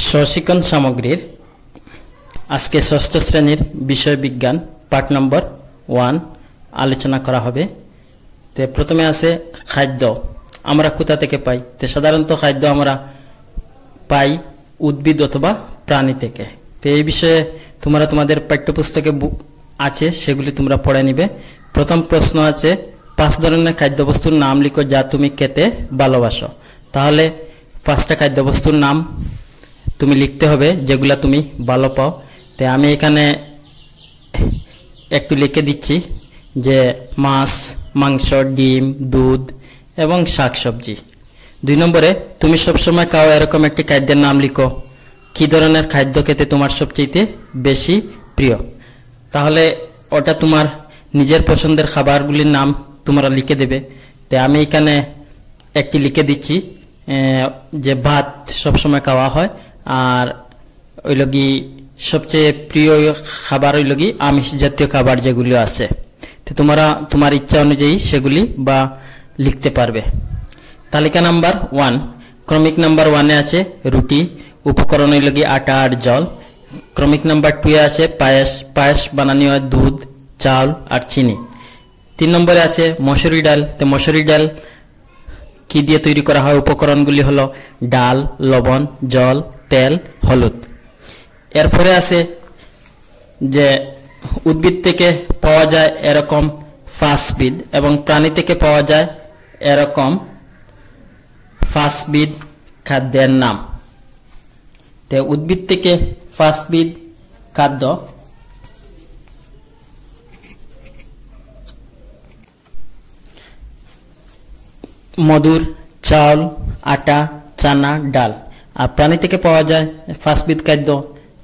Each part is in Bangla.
সশিক্ষণ সামগ্রীর আজকে ষষ্ঠ শ্রেণীর বিষয় বিজ্ঞান পার্ট নম্বর 1 আলোচনা করা হবে। তো প্রথমে আছে খাদ্য। আমরা কোথা থেকে পাই? তো সাধারণত খাদ্য আমরা পাই উদ্ভিদ অথবা প্রাণী থেকে। তো এই বিষয়ে তোমরা তোমাদের পাঠ্যপুস্তকে আছে, সেগুলি তোমরা পড়ে নিবে। প্রথম প্রশ্ন আছে 5 ধরনের খাদ্যবস্তুর নাম লিখো যা তুমি খেতে ভালোবাসো। তাহলে 5টা খাদ্যবস্তুর নাম তুমি লিখতে হবে যেগুলা তুমি ভালো পাও। তো আমি এখানে একটু লিখে দিচ্ছি যে মাছ, মাংস, ডিম, দুধ এবং শাকসবজি। 2 নম্বরে তুমি সবসময় খাও এরকম একটি খাদ্যের নাম লিখো। কি ধরনের খাদ্য খেতে তোমার সবচেয়ে বেশি প্রিয়? তাহলে ওটা তোমার নিজের পছন্দের খাবারগুলির নাম তোমরা লিখে দেবে। তো আমি এখানে একটি লিখে দিচ্ছি যে ভাত সবসময় খাওয়া হয়, আর ওই লগি সবচেয়ে প্রিয় খাবার ওই লগি আমিষ জাতীয় খাবার যেগুলি আছে। তো তোমরা তোমার ইচ্ছা অনুযায়ী সেগুলি বা লিখতে পারবে। তালিকা নাম্বার 1, ক্রমিক নাম্বার 1 এ আছে রুটি, উপকরণ ওই লগি আটা আর জল। ক্রমিক নাম্বার 2 এ আছে পায়েস। পায়েস বানানো হয় দুধ, চাল আর চিনি। 3 নম্বরে আছে মসুরি ডাল। তো মসুরি ডাল কি দিয়ে তৈরি করা হয়? উপকরণগুলি হলো ডাল, লবণ, জল, তেল, হলুদ। এরপরে আছে যে উদ্ভিদ থেকে পাওয়া যায় এরকম 5 বিধ এবং প্রাণী থেকে পাওয়া যায় এরকম 5 বিধ খাদ্যের নাম। তো উদ্ভিদ থেকে 5 বিধ খাদ্য মধুর, চাল, আটা, চানা, ডাল। আর প্রাণী থেকে পাওয়া যায় 5 বিধ খাদ্য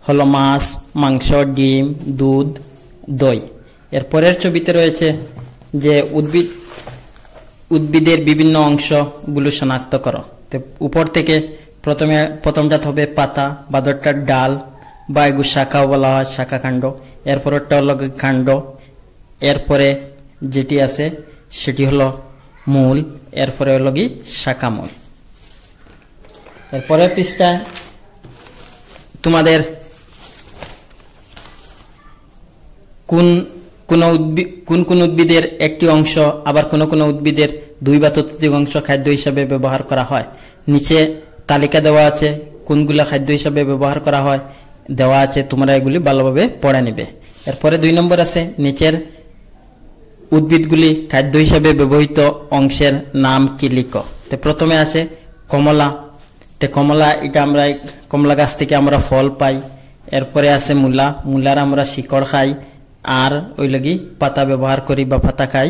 হলো মাছ, মাংস, ডিম, দুধ, দই। এর পরের ছবিতে রয়েছে যে উদ্ভিদের বিভিন্ন অংশগুলো শনাক্ত করো। তো উপর থেকে প্রথমটা হবে পাতা, বাদরটার ডাল বা এগুলো শাখাও বলা হয়, শাখাকাণ্ড। এরপরেরটা হলো কাণ্ড। এরপরে যেটি আছে সেটি হলো মূল। এরপরে হলো কি শাখা মূল। এরপরের পৃষ্ঠায় তোমাদের কোন উদ্ভিদের একটি অংশ আবার কোন উদ্ভিদের 2 বা ততোধিক অংশ খাদ্য হিসাবে ব্যবহার করা হয়। নিচে তালিকা দেওয়া আছে কোনগুলা খাদ্য হিসাবে ব্যবহার করা হয় দেওয়া আছে, তোমরা এগুলি ভালোভাবে পড়ে নিবে। এরপরে 2 নম্বর আছে নিচের উদ্ভিদগুলি খাদ্য হিসাবে ব্যবহৃত অংশের নাম কি লিখো। তো প্রথমে আছে কমলা। তো কমলা এটা আমরা কমলা গাছ থেকে আমরা ফল পাই। এরপরে আছে মূলা। মূলার আমরা শিকড় খাই আর ওই লাগি পাতা ব্যবহার করি বা পাতা খাই।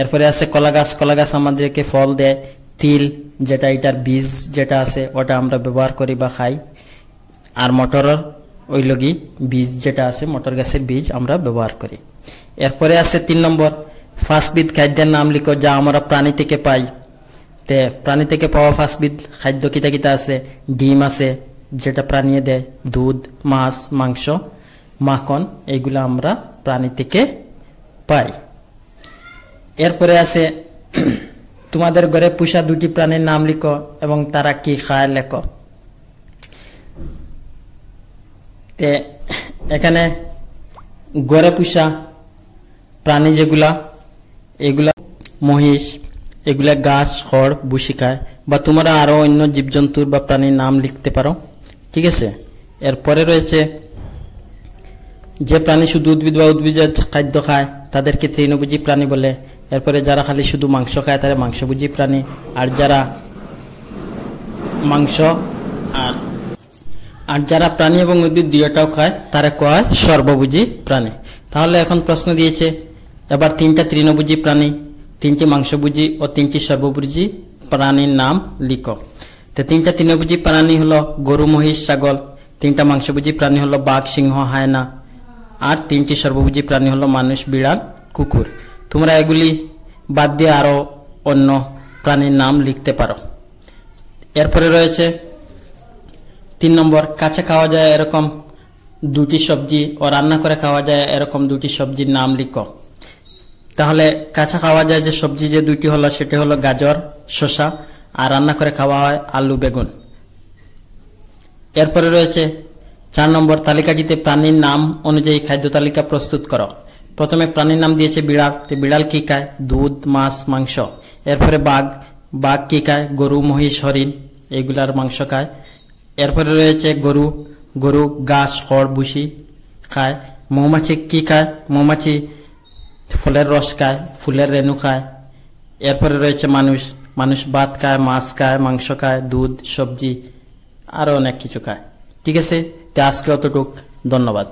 এরপরে আছে কলা গাছ। কলা গাছ আমাদেরকে ফল দেয়। তিল যেটা এটার বীজ যেটা আছে ওটা আমরা ব্যবহার করি বা খাই। আর মটরের ওই লগি বীজ যেটা আছে, মটর গাছের বীজ আমরা ব্যবহার করি। এরপরে আছে 3 নম্বর 5 বিধ খাদ্যের নাম লিখো যা আমরা প্রাণী থেকে পাই। তে প্রাণী থেকে পাওয়া 5 বিধ খাদ্য কিতা কিতা আছে? ডিম আছে যেটা প্রাণী দেয়, দুধ, মাছ, মাংস, মাখন, এইগুলো আমরা প্রাণী থেকে পাই। এরপরে আছে তোমাদের ঘরে পোষা 2টি প্রাণীর নাম লিখো এবং তারা কি খায় লেখো। তে এখানে ঘরে পোষা প্রাণী যেগুলা এগুলা মহিষ, এগুলা ঘাস, খড়, ভুসি খায়। বা তোমরা আরো অন্য জীবজন্তুর বা প্রাণীর নাম লিখতে পারো, ঠিক আছে। এরপরে রয়েছে যে প্রাণী শুধু উদ্ভিদ বা উদ্ভিদের খাদ্য খায় তাদেরকে তৃণভোজী প্রাণী বলে। এরপরে যারা খালি শুধু মাংস খায় তারা মাংসভোজী প্রাণী। আর যারা মাংস আর যারা প্রাণী এবং উদ্ভিদ দুইটাও খায় তারা কয় সর্বভোজী প্রাণী। তাহলে এখন প্রশ্ন দিয়েছে এবার 3টা তৃণভোজী প্রাণী, 3টি মাংসভোজী ও 3টি সর্বভোজী প্রাণীর নাম লিখো। তো 3টা তৃণভোজী প্রাণী হলো গরু, মহিষ, ছাগল। 3টা মাংসভোজী প্রাণী হলো বাঘ, সিংহ, হায়না। আর 3টি সর্বভোজী প্রাণী হলো মানুষ, বিড়াল, কুকুর। তোমরা এগুলি বাদ দিয়ে আরো অন্য প্রাণীর নাম লিখতে পারো। এরপরে রয়েছে 3 নম্বর কাঁচা খাওয়া যায় এরকম 2টি সবজি ও রান্না করে খাওয়া যায় এরকম 2টি সবজির নাম লিখো। তাহলে কাঁচা খাওয়া যায় যে সবজি যে 2টি হলো সেটি হলো গাজর, শসা। আর রান্না করে খাওয়া হয় আলু, বেগুন। এরপরে রয়েছে 4 নম্বর, তালিকাটিতে প্রাণীর নাম অনুযায়ী খাদ্য তালিকা প্রস্তুত করো। প্রথমে প্রাণীর নাম দিয়েছে বিড়াল, তো বিড়াল কি খায়? দুধ, মাছ, মাংস। এরপরে বাঘ, বাঘ কি খায়? গরু, মহিষ, হরিণ এগুলার মাংস খায়। এরপরে রয়েছে গরু, গরু ঘাস, খড়, ভুসি খায়। মৌমাছি কি খায়? মৌমাছি ফলের রস খায়, ফুলের রেণু খায়। এরপরে রয়েছে মানুষ, মানুষ ভাত খায়, মাছ খায়, মাংস খায়, দুধ, সবজি আরো অনেক কিছু খায়। ঠিক আছে, তো আজকে অতটুক। ধন্যবাদ।